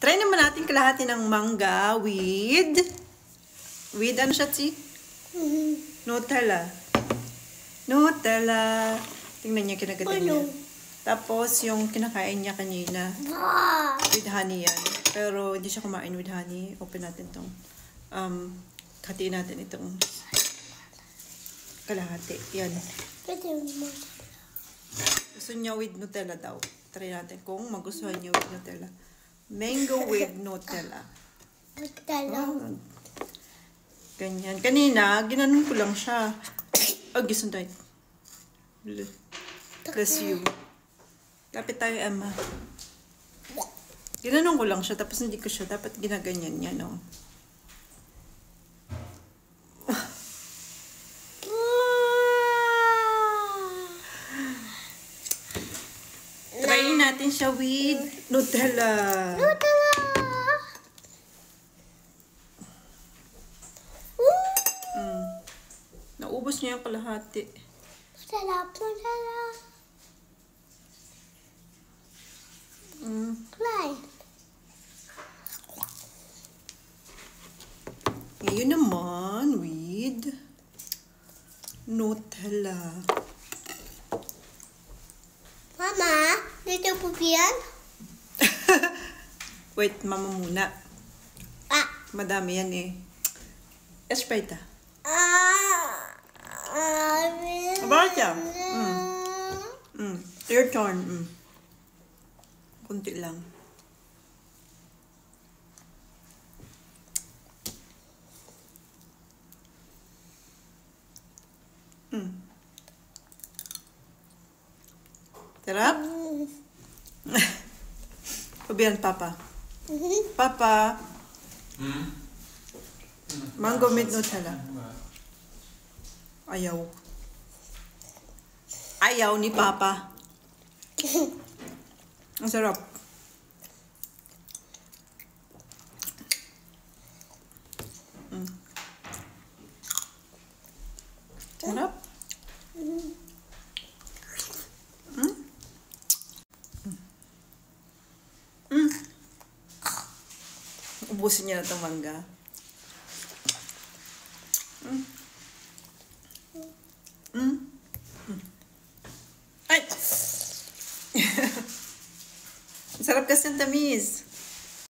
Try naman natin kalahati ng mangga with ano siya, Chi? Nutella. Nutella. Tingnan niya, kinaganda niya. Tapos, yung kinakain niya kanina. With honey yan. Pero, hindi siya kumain with honey. Open natin itong, hatiin natin itong kalahati. Yan. Gusto niya with Nutella daw. Try natin kung magustuhan niya with Nutella. Mango with Nutella. Oh, ganyan. Kanina, ginanon ko lang siya. Oh, gisunday. Bless you. Lapit tayo, Emma. Ginanon ko lang siya, tapos hindi ko siya. Dapat ginaganyan niya, no? Try natin siya with Nutella. Nutella! Naubos niya yung kalahati. Nutella, Nutella. Play. Ngayon naman with Nutella. Mama, dito po yan? Wait, mama muna. Madami yan eh. Esprita. About yan. Your turn. Kunti lang. Sarap? Pabihan, Papa. Papa. Mango with Nutella. Ayaw. Ayaw ni Papa. Ang sarap. Sarap. Ubusin niya na itong mangga. Ay! Sarap kasi ang tamis.